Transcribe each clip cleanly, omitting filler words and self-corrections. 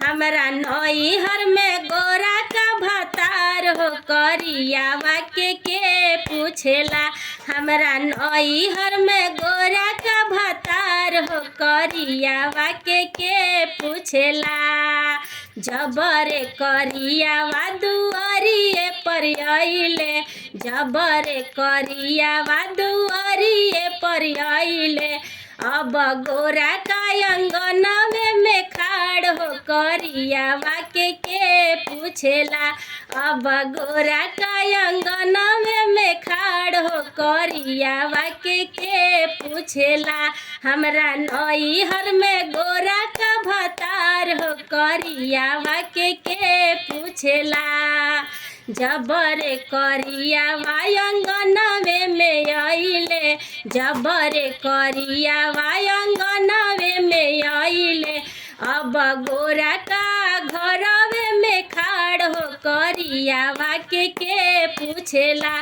हमरा नैहर में गोरा का भतार हो करियावा के पूछेला। हमरा नैहर में गोरा का भतार हो करियावा के पूछेला। जबरे करियावा दुआरिए पर आइले, जबरे करियावा दुआरिए पर आइले। अब गोरा का अंगनवे में खाड़ हो करियावा के पूछेला। अब गोरा का अंगनवे में खाड़ हो करियावा के पूछेला। हमरा नैहर में गोरा का भतार हो करियावा के पूछेला। जबरे करियावा अंगनवे में आइले, जबरे करियावा अंगनवे में आइले। अब गोरा का घरवे में खाड़ हो करियावा के पूछेला।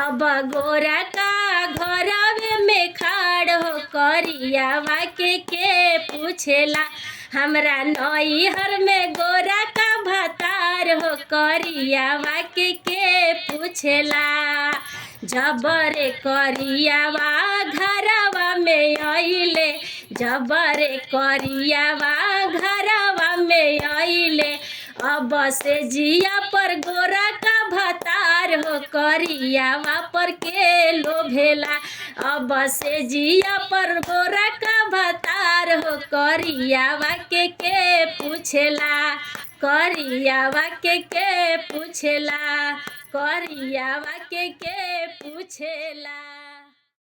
अब गोरा का घरवे में खाड़ हो करियावा के पूछेला। हमरा नैहर में गोरा का भतार हो करियावा के पूछेला। जबरे करियावा घरवा में आइले, जबरे करियावा घरवा में आइले। अब से जिया पर गोरा का भतार हो करियावा पर के लोभेला। अब से जिया पर गोरा का भतार हो करियावा के पूछेला, करियावा के पूछेला, करियावा के पूछेला।